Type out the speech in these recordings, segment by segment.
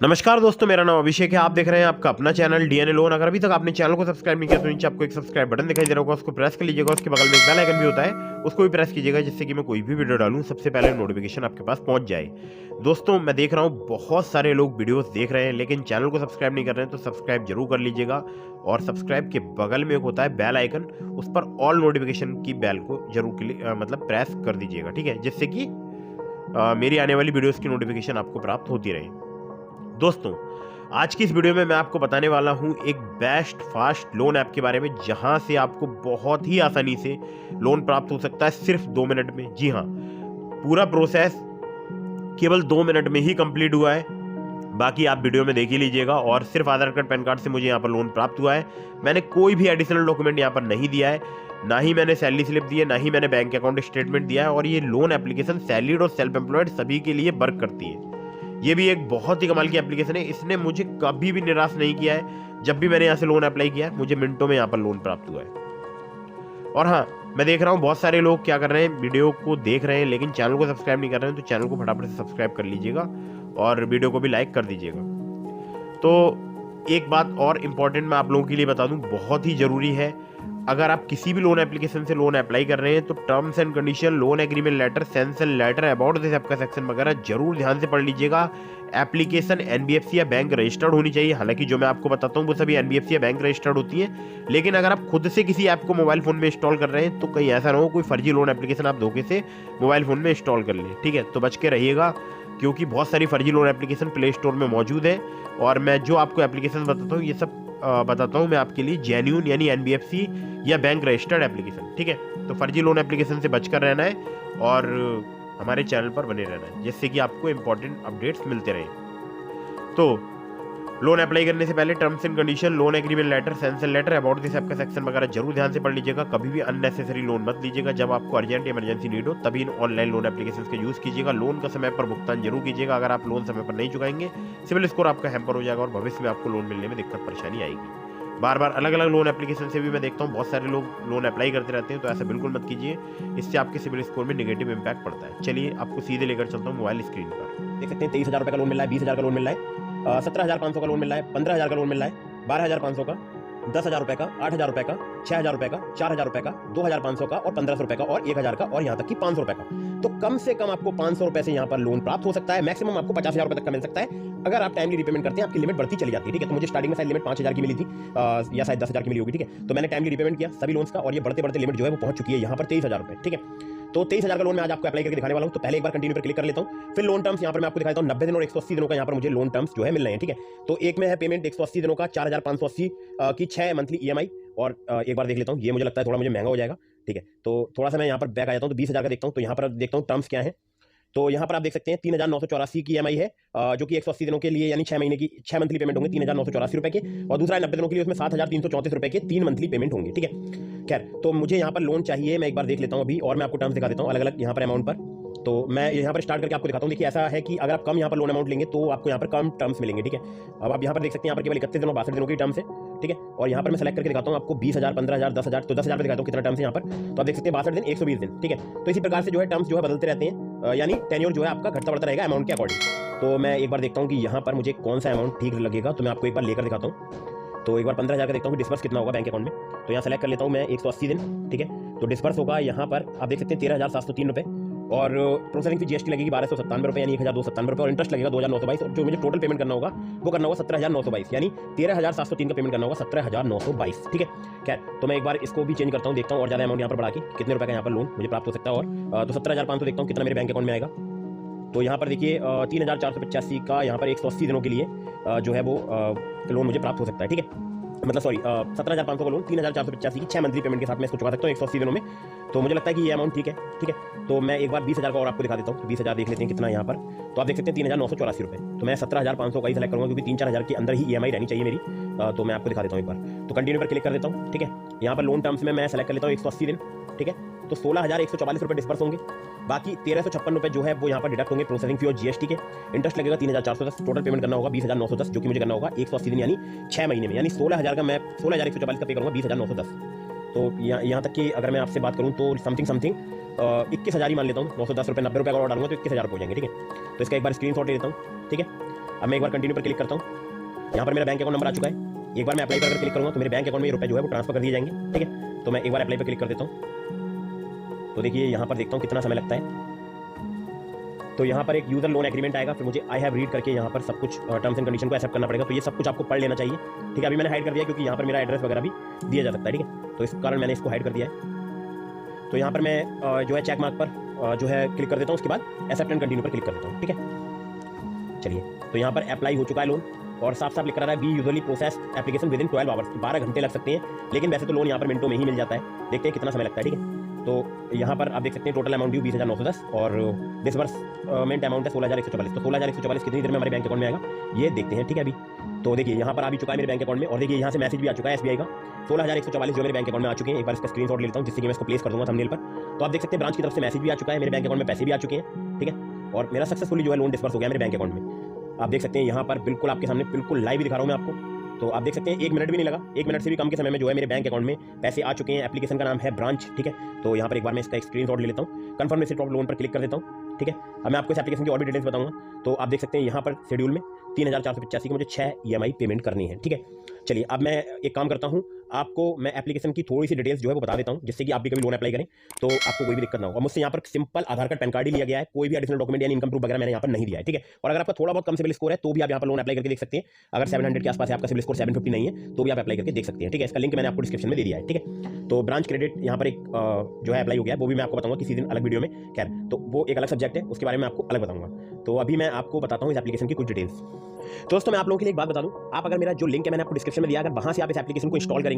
नमस्कार दोस्तों, मेरा नाम अभिषेक है। आप देख रहे हैं आपका अपना चैनल डीएनए लोन। अगर अभी तक आपने चैनल को सब्सक्राइब नहीं किया तो नीचे आपको एक सब्सक्राइब बटन दिखाई दे रहा होगा, उसको प्रेस कर लीजिएगा। उसके बगल में एक बेल आइकन भी होता है, उसको भी प्रेस कीजिएगा, जिससे कि मैं कोई भी वीडियो डालूं सबसे पहले नोटिफिकेशन आपके पास पहुंच जाए। दोस्तों, मैं देख रहा हूँ बहुत सारे लोग वीडियोस देख रहे हैं लेकिन चैनल को सब्सक्राइब नहीं कर रहे हैं, तो सब्सक्राइब जरूर कर लीजिएगा। और सब्सक्राइब के बगल में एक होता है बेल आइकन, उस पर ऑल नोटिफिकेशन की बेल को जरूर मतलब प्रेस कर दीजिएगा, ठीक है, जिससे कि मेरी आने वाली वीडियोस की नोटिफिकेशन आपको प्राप्त होती रहे। दोस्तों, आज की इस वीडियो में मैं आपको बताने वाला हूं एक बेस्ट फास्ट लोन ऐप के बारे में, जहां से आपको बहुत ही आसानी से लोन प्राप्त हो सकता है सिर्फ 2 मिनट में। जी हां, पूरा प्रोसेस केवल 2 मिनट में ही कंप्लीट हुआ है। बाकी आप वीडियो में देख ही लीजिएगा। और सिर्फ आधार कार्ड पैन कार्ड से मुझे यहाँ पर लोन प्राप्त हुआ है। मैंने कोई भी एडिशनल डॉक्यूमेंट यहाँ पर नहीं दिया है, ना ही मैंने सैलरी स्लिप दी है, ना ही मैंने बैंक अकाउंट स्टेटमेंट दिया है। और ये लोन एप्लीकेशन सैलरीड और सेल्फ एम्प्लॉयड सभी के लिए वर्क करती है। ये भी एक बहुत ही कमाल की एप्लीकेशन है। इसने मुझे कभी भी निराश नहीं किया है। जब भी मैंने यहाँ से लोन अप्लाई किया है, मुझे मिनटों में यहाँ पर लोन प्राप्त हुआ है। और हाँ, मैं देख रहा हूँ बहुत सारे लोग क्या कर रहे हैं, वीडियो को देख रहे हैं लेकिन चैनल को सब्सक्राइब नहीं कर रहे हैं, तो चैनल को फटाफट से सब्सक्राइब कर लीजिएगा और वीडियो को भी लाइक कर दीजिएगा। तो एक बात और इम्पॉर्टेंट मैं आप लोगों के लिए बता दूं, बहुत ही ज़रूरी है। अगर आप किसी भी लोन एप्लीकेशन से लोन अप्लाई कर रहे हैं तो terms and condition, loan agreement letter, sanction letter, about this आपका सेक्शन वगैरह जरूर ध्यान से पढ़ लीजिएगा। एप्लीकेशन एनबीएफसी या बैंक रजिस्टर्ड होनी चाहिए। हालांकि जो मैं आपको बताता हूँ वो सभी एनबीएफसी या बैंक रजिस्टर्ड होती है, लेकिन अगर आप खुद से किसी ऐप को मोबाइल फ़ोन में इंस्टॉल कर रहे हैं तो कहीं ऐसा ना हो कोई फर्जी लोन एप्लीकेशन आप धोखे से मोबाइल फ़ोन में इंस्टॉल कर लें, ठीक है। तो बच के रहिएगा, क्योंकि बहुत सारी फर्जी लोन एप्लीकेशन प्ले स्टोर में मौजूद है। और मैं जो आपको एप्लीकेशन बताता हूँ, ये सब बताता हूँ मैं आपके लिए जेन्युइन यानी एनबीएफसी या बैंक रजिस्टर्ड एप्लीकेशन, ठीक है। तो फर्जी लोन एप्लीकेशन से बचकर रहना है और हमारे चैनल पर बने रहना है, जिससे कि आपको इंपॉर्टेंट अपडेट्स मिलते रहें। तो लोन अप्लाई करने से पहले terms and condition, loan agreement letter, sanction letter, about this आपका सेक्शन वगैरह जरूर ध्यान से पढ़ लीजिएगा। कभी भी अननेसेसरी लोन मत लीजिएगा। जब आपको अर्जेंट इमरजेंसी नीड हो तभी इन ऑनलाइन लोन एप्लीकेशन का यूज़ कीजिएगा। लोन का समय पर भुगतान जरूर कीजिएगा। अगर आप लोन समय पर नहीं चुकाएंगे, सिविल स्कोर आपका हैम्पर हो जाएगा और भविष्य में आपको लोन मिलने में दिक्कत परेशानी आएगी। बार बार अलग अलग लोन एप्लीकेशन से भी मैं देखता हूँ बहुत सारे लोग लोन अप्लाई करते रहते हैं, तो ऐसा बिल्कुल मत कीजिए। इससे आपके सिविल स्कोर में नेगेटिव इंपैक्ट पड़ता है। चलिए आपको सीधे लेकर चलता हूँ मोबाइल स्क्रीन पर। देख सकते हैं 23,000 रुपये का लोन मिल रहा है, 20,000 का लोन मिल रहा है, 17,500 का लोन मिल रहा है, 15,000 का लोन मिल रहा है, 12,500 का, 10,000 रुपये का, 8,000 रुपये का, 6,000 रुपये का, 4,000 रुपये का, 2,500 का और 1,500 रुपये का और 1,000 का और यहाँ तक कि 500 रुपये का। तो कम से कम आपको 500 रुपये से यहाँ पर लोन प्राप्त हो सकता है। मैक्सिमम आपको 50,000 रुपये तक का मिल सकता है। अगर आप टाइमली रिपेमेंट करते हैं, आपकी लिमिट बढ़ती चली जाती है, ठीक है। तो मुझे स्टार्टिंग में शायद लिमिट 5,000 की मिली थी या शायद 10,000 की मिली होगी, ठीक है। तो मैंने टाइमली रिपेमेंट किया सभी लोन्स का और ये बढ़ते बढ़ते लिमिट जो है वो पहुंच चुकी है यहाँ पर 23,000 रुपये, ठीक है। तो 23,000 का लोन मैं आज आपको अप्लाई करके दिखाने वाला हूं। तो पहले एक बार कंटिन्यू पर क्लिक कर लेता हूं, फिर लोन टर्म्स यहां पर मैं आपको दिखाता हूं। 90 दिन और 180 दिनों का यहां पर मुझे लोन टर्म्स जो है मिल रहे हैं, ठीक है। तो एक में है पेमेंट 180 दिनों का 4,580 की 6 मंथली ईएमआई। और एक बार देख लेता हूं, ये मुझे लगता है थोड़ा मुझे महंगा हो जाएगा, ठीक है। तो थोड़ा सा मैं यहां पर बैक आ जाता हूं, तो 20,000 का देखता हूं। तो यहां पर देखता हूं टर्म्स क्या है। तो यहाँ पर आप देख सकते हैं 3,984 की ईएमआई है, जो कि 180 दिनों के लिए यानी 6 महीने की 6 मंथली पेमेंट होंगे 3,984 रुपए के। और दूसरा है 90 दिनों के लिए, उसमें 7,334 रुपए के 3 मंथली पेमेंट होंगे, ठीक है। खैर, तो मुझे यहाँ पर लोन चाहिए, मैं एक बार देख लेता हूँ अभी और मैं आपको टर्म्स दिखा देता हूँ अलग अलग यहाँ पर अमाउंट पर। तो मैं यहाँ पर स्टार्ट करके आपको दिखाता हूँ। देखिए ऐसा है कि अगर आप कम यहाँ पर लोन अमाउंट लेंगे तो आपको यहाँ पर कम टर्म्स मिलेंगे, ठीक है। अब आप यहाँ पर देख सकते हैं, यहाँ पर केवल 31 दिनों 62 दिनों की टर्म्स है, ठीक है। और यहाँ पर मैं सेलेक्ट करके दिखाता हूँ आपको 20,000, 15,000, 10,000। तो 10,000 पे दिखाता हूँ कितना टर्म्स है यहाँ पर। तो आप देख सकते हैं 62 दिन, 120 दिन, ठीक है। तो इसी प्रकार से जो है टर्म्स जो है बदलते रहते हैं, यानी टेन्योर जो है आपका घटता बढ़ता रहेगा अमाउंट के अकॉर्डिंग। तो मैं एक बार देखता हूँ कि यहाँ पर मुझे कौन सा अमाउंट ठीक लगेगा, तो मैं आपको एक बार लेकर दिखाता हूँ। तो एक बार 15,000 का देखता हूँ कि डिस्पर्स कितना होगा बैंक अकाउंट में। तो यहाँ सेलेक्ट कर लेता हूँ मैं 180 दिन, ठीक है। तो डिस्पर्स होगा यहाँ पर आप देख सकते हैं 13,703 रुपये और प्रोसेसिंग फी जीएसटी लगेगी 1,297 रुपये यानी 1,297 रुपये और इंटरेस्ट लगेगा 2,922। और जो मुझे टोटल पेमेंट करना होगा वो करना होगा 17,922 यानी 13,703 का पेमेंट करना होगा 17,922, ठीक है। खैर, तो मैं एक बार इसको भी चेंज करता हूँ, देखता हूँ और ज़्यादा अमाउंट यहाँ पर बढ़ा के कितने रुपये का यहाँ पर लोन मुझे प्राप्त हो सकता है। और तो 17,500 देखता हूँ कितना मेरे बैंक अकाउंट में आएगा। तो यहाँ पर देखिए 3,485 का यहाँ पर 180 दिनों के लिए जो है वो लोन मुझे प्राप्त हो सकता है, ठीक है। मतलब सॉरी 17,500 का लोन 3,485 की 6 मंथली पेमेंट के साथ मैं इसको चुका सकता हूँ 180 दिनों में। तो मुझे लगता है कि ये अमाउंट ठीक है, ठीक है। तो मैं एक बार 20,000 का और आपको दिखा देता हूँ। 20,000 देख लेते हैं कितना यहाँ पर। तो आप देख सकते हैं 3,984 रुपये। तो मैं 17,500 का ही सेलेक्ट करूँगा, क्योंकि 3-4 के अंदर ही ईएमआई रहनी चाहिए मेरी। तो मैं आपको दिखा देता हूँ एक बार। तो कंटिन्यू पर क्लिक कर देता हूँ, ठीक है। यहाँ पर लोन टर्म्स में मैं सेलेक्ट कर लेता हूँ 180 दिन, ठीक है। तो 16,144 रुपये डिस्पर्स होंगे। बाकी 1,356 रुपये जो है वो यहाँ पर डिडक्ट होंगे प्रोसेसिंग फी और जीएसटी के। इंटरेस्ट लगेगा 3,410। टोटल पेमेंट करना होगा 20,910, जो कि मुझे करना होगा 180 दिन यानी 6 महीने में, यानी 16,000 का मैं 16,144 का पे करूँगा 20,910। तो यहाँ तक कि अगर मैं आपसे बात करूँ तो समथिंग 21,000 ही मान लेता हूँ। 910 रुपये 90 रुपये का और डालूंगा तो 21,000 हो जाएंगे, ठीक है। तो इसका एक बार स्क्रीनशॉट ले लेता हूँ, ठीक है। अब मैं एक बार कंटिन्यू पर क्लिक करता हूँ। यहाँ पर मेरा बैंक अकाउंट नंबर आ चुका है। एक बार मैं अप्लाई पर क्लिक करूँगा तो मेरे बैंक अकाउंट में ये रुपए जो है वो ट्रांसफर कर दिए जाएंगे। ठीक है, तो मैं एक बार अप्लाई पर क्लिक कर देता हूँ। तो देखिए यहाँ पर देखता हूँ कितना समय लगता है। तो यहाँ पर एक यूजर लोन एग्रीमेंट आएगा, फिर मुझे आई हैव रीड करके यहाँ पर सब कुछ टर्म्स एंड कंडीशन को एक्सेप्ट करना पड़ेगा। तो ये सब कुछ आपको पढ़ लेना चाहिए। ठीक है, अभी मैंने हाइड कर दिया क्योंकि यहाँ पर मेरा एड्रेस वगैरह भी दिया जा सकता है। ठीक है, तो इस कारण मैंने इसको हाइड कर दिया है। तो यहाँ पर मैं जो है चेक मार्क पर जो है क्लिक कर देता हूँ, उसके बाद एक्सेप्ट एंड कंटिन्यू पर क्लिक कर देता हूँ। ठीक है, चलिए, तो यहाँ पर अप्लाई हो चुका है लोन और साफ साफ लिख रहा है B usually process application with in 12 hours. 12 घंटे लग सकते हैं, लेकिन वैसे तो लोन यहाँ पर मिनटों में ही मिल जाता है। देखते हैं कितना समय लगता है। ठीक है, तो यहाँ पर आप देख सकते हैं टोटल अमाउंट ड्यू 20,910 और डिसबर्समेंट अमाउंट है 16,144। तो 16,144 कितनी देर में हमारे बैंक अकाउंट में आएगा ये देखते हैं। ठीक है, अभी तो देखिए यहाँ पर आ भी चुका है मेरे बैंक अकाउंट में और देखिए यहाँ से मैसेज भी आ चुका है एसबीआई का 16,144 जो मेरे बैंक अकाउंट में आ चुके हैं। एक बार इसका स्क्रीनशॉट ले लेता हूँ जिससे कि मैं इसको प्लेस कर दूंगा थंबनेल पर। तो आप देख सकते हैं ब्रांच की तरफ से मैसेज भी आ चुका है, मेरे बैंक अकाउंट में पैसे भी आ चुके हैं। ठीक है, और मेरा सक्सेसफुली जो है लोन डिस्बर्स हो गया मेरे बैंक अकाउंट में। आप देख सकते हैं यहाँ पर बिल्कुल आपके सामने बिल्कुल लाइव दिखा रहा हूँ मैं आपको। तो आप देख सकते हैं 1 मिनट भी नहीं लगा, 1 मिनट से भी कम के समय में जो है मेरे बैंक अकाउंट में पैसे आ चुके हैं। एप्लीकेशन का नाम है ब्रांच। ठीक है, तो यहाँ पर एक बार मैं इसका स्क्रीनशॉट ले लेता हूँ, कंफर्म रिसीप्ट ऑफ लोन पर क्लिक कर देता हूँ। ठीक है, अब मैं आपको इस एप्लीकेशन की और भी डिटेल्स बताऊंगा। तो आप देख सकते हैं यहाँ पर शेड्यूल में 3,485 की मुझे 6 EMI पेमेंट करनी है। ठीक है, चलिए अब मैं एक काम करता हूँ, आपको मैं एप्लीकेशन की थोड़ी सी डिटेल्स जो है वो बता देता हूँ जिससे कि आप भी कभी लोन अप्लाई करें तो आपको कोई भी दिक्कत ना हो। और मुझसे यहाँ पर सिंपल आधार कार्ड पैन कार्ड ही लिया गया है, कोई भी एडिशनल डॉक्यूमेंट यानी इनकम प्रूफ वगैरह मैंने यहाँ पर नहीं दिया है। ठीक है, और अगर आपका थोड़ा बहुत कम सिविल स्कोर है तो भी आप यहाँ पर लोन अप्लाई करके देख सकते हैं। अगर 700 के आसपास है आपका सिविल स्कोर 750 नहीं है तो भी आप अप्लाई करके देख सकते हैं। ठीक है, इसका लिंक मैंने आपको डिस्क्रिप्शन में दे दिया है। ठीक है, तो ब्रांच क्रेडिट यहाँ पर एक जो है अप्लाई हो गया है, वो भी मैं आपको बताऊंगा किसी दिन अलग वीडियो में। खैर, तो वो एक अलग सब्जेक्ट है, उसके बारे में आपको अलग बताऊंगा। तो अभी मैं आपको बताता हूँ इस एप्लीकेशन की कुछ डिटेल्स। दोस्तों मैं आप लोगों के लिए एक बात बता दूं, आप अगर मेरा जो लिंक है मैंने आपको डिस्क्रिप्शन में दिया, अगर वहां से आप इस एप्लीकेशन को इंस्टॉल करेंगे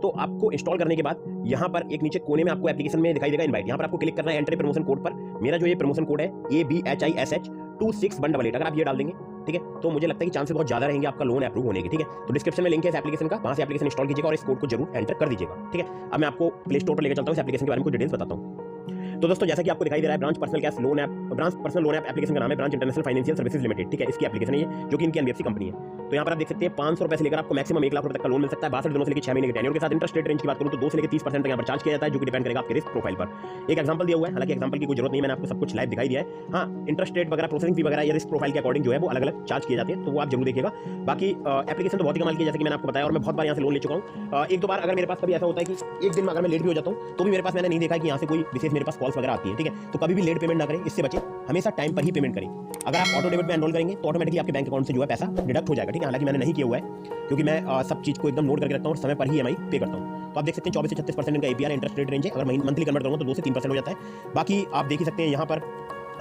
तो आपको इंस्टॉल करने के बाद यहाँ पर एक नीचे कोने में आपको एप्लीकेशन में दिखाई देगा इनवाइट। यहाँ पर आपको क्लिक करना है एंटर प्रमोशन कोड पर। मेरा जो ये प्रमोशन कोड है ABHISH 26188, अगर आप ये डाल देंगे ठीक है तो मुझे लगता है कि चांसेस बहुत ज्यादा रहेंगे आपका लोन अप्रूव होने के। ठीक है, तो डिस्क्रिप्शन में लिंक है इस एप्लीकेशन का, वहां से एप्लीकेशन इंस्टॉल कीजिएगा और इस कोड को जरूर एंटर कर दीजिएगा। ठीक है, अब मैं आपको प्ले स्टोर पर लेकर चलता हूँ, इस एप्लीकेशन के बारे में कुछ डिटेल्स बताता हूँ। तो दोस्तों जैसा कि आपको दिखाई दे रहा है branch personal cash loan app, branch personal loan app application का नाम है branch international financial services limited. ठीक है, इसकी एप्लीकेशन है ये, जो कि इनकी एनबीएफसी कंपनी है। तो यहाँ पर आप देख सकते हैं 500 रुपए से लेकर आपको मैक्सिमम 1 लाख रुपए तक का लोन मिल सकता है। 62 दिनों से लेकर 6 महीने के टेन्योर के साथ। इंटरेस्ट रेट रेंज की बात करूं तो 2 से लेकर 30% तक यहाँ पर चार्ज किया जाता है, जो कि डिपेंड करेगा आपके रिस्क प्रोफाइल पर। एक एग्जांपल दिया हुआ है, हालांकि एग्जांपल की कोई जरूरत नहीं, मैंने आपको सब कुछ लाइव दिखाई दिया है। हाँ, इंटरेस्ट रेट वगैरह प्रोसेसिंग फी वगैरह या रिस्क प्रोफाइल के अकॉर्डिंग जो है वो अलग अलग चार्ज किए जाते हैं, तो वो आप जरूर देखिएगा। बाकी एप्लीकेशन तो बहुत ही कमाल की है, जैसे कि मैंने आपको बताया, और मैं बहुत बार यहाँ से लोन ले चुका हूँ। एक दो बार अगर मेरे पास कभी ऐसा होता है कि एक दिन में अगर मैं लेट भी हो जाता हूँ तो भी मेरे पास मैंने नहीं देखा कि यहाँ से कोई विशेष मेरे पास कॉल्स वगैरह आती है। ठीक है, तो कभी भी लेट पेमेंट ना करें, इससे बचें, हमेशा टाइम पर ही पेमेंट करें। अगर आप ऑटो डेबिट में एनरोल करेंगे तो ऑटोमेटिकली आपके बैंक अकाउंट से जो है पैसा डिडक्ट हो जाएगा। ठीक है, हालांकि मैंने नहीं किया हुआ है क्योंकि मैं सब चीज़ को एकदम नोट करके रखता हूँ और समय पर ही EMI पे करता हूँ। तो आप देख सकते हैं 24 से 36% इनका APR इंटरेस्ट रेट रेंज है। अगर मंथली कन्वर्ट करूँगा तो 2 से 3% हो जाता है। बाकी आप देख ही सकते हैं यहाँ पर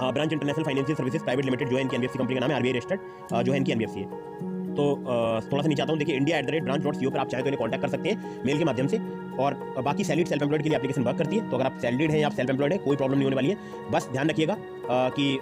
branch international financial services private limited जो है इनकी एनबीएफसी कंपनी का नाम है, RBI रजिस्टर्ड जो है इनकी एनबीएफसी है। तो थोड़ा सा नीचे आता हूँ, देखिए india@branch.co पर आप चाहे तो इन्हें कॉन्टैक्ट कर सकते हैं मेल के माध्यम से। और बाकी सैलरीड सेल्फ एम्प्लॉयड के लिए एप्लीकेशन वर्क करती है। तो अगर आप सैलरीड हैं या आप सेल्फ एम्प्लॉयड है कोई प्रॉब्लम नहीं होने वाली है। बस ध्यान रखिएगा कि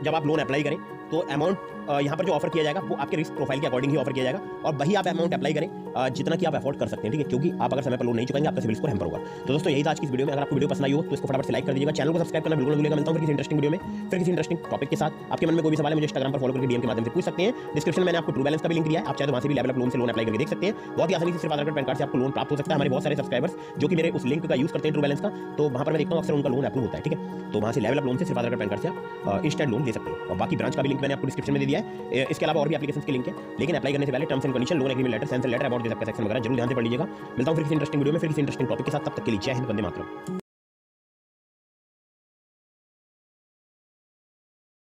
जब आप लोन अप्लाई करें तो अमाउंट यहाँ पर जो ऑफर किया जाएगा वो आपके रिस्क प्रोफाइल के अकॉर्डिंग ही ऑफर किया जाएगा और वही आप अमाउंट अप्लाई करें जितना कि आप अफोर्ड कर सकते हैं। ठीक है, क्योंकि आप अगर समय पर लोन नहीं चुकाएंगे आपका सिविल स्कोर हैम्पर होगा। तो दोस्तों यही था आज की इस वीडियो में। अगर आपको वीडियो पसंद आई हो तो इसको फटाफट से लाइक कर दीजिएगा, चैनल को सब्सक्राइब करना बिल्कुल न भूलिएगा। मिलता हूं फिर किसी इंटरेस्टिंग वीडियो में, फिर किसी इंटरेस्टिंग टॉपिक के साथ। आपके मन में कोई भी सवाल है मुझे इंस्टाग्राम पर फॉलो करके डीएम के माध्यम से पूछ सकते हैं। डिस्क्रिप्शन में मैंने आपको ट्रू बैलेंस का भी लिंक दिया है, आप चाहे तो वहां से भी लेवल अप लोन से लोन अप्लाई करके देख सकते हैं। बहुत ही आसानी से सिर्फ आधार कार्ड पैन कार्ड से आपको लोन प्राप्त हो सकता है। हमारे बहुत सारे सब्सक्राइबर्स जो कि मेरे उस लिंक का यूज करते हैं ट्रू बैलेंस का, तो वहां पर मैं देखता हूं अक्सर उनका लोन अप्रूव होता है। ठीक है, तो वहां से लेवल अप लोन से सिर्फ आधार कार्ड पैन कार्ड से आप इंस्टेंट लोन ले सकते हैं। और बाकी ब्रांच का भी लिंक मैंने आपको डिस्क्रिप्शन में दे दिया है। इसके अलावा और भी एप्लीकेशंस के लिंक है, लेकिन अप्लाई करने से पहले terms and condition, loan agreement letter, sanction letter, about this आपका सेक्शन वगैरह जरूर ध्यान से पढ़ लीजिएगा। मिलता हूं फिर किसी इंटरेस्टिंग वीडियो में, फिर किसी इंटरेस्टिंग टॉपिक के साथ। तब तक के लिए जय हिंद, वंदे मातरम।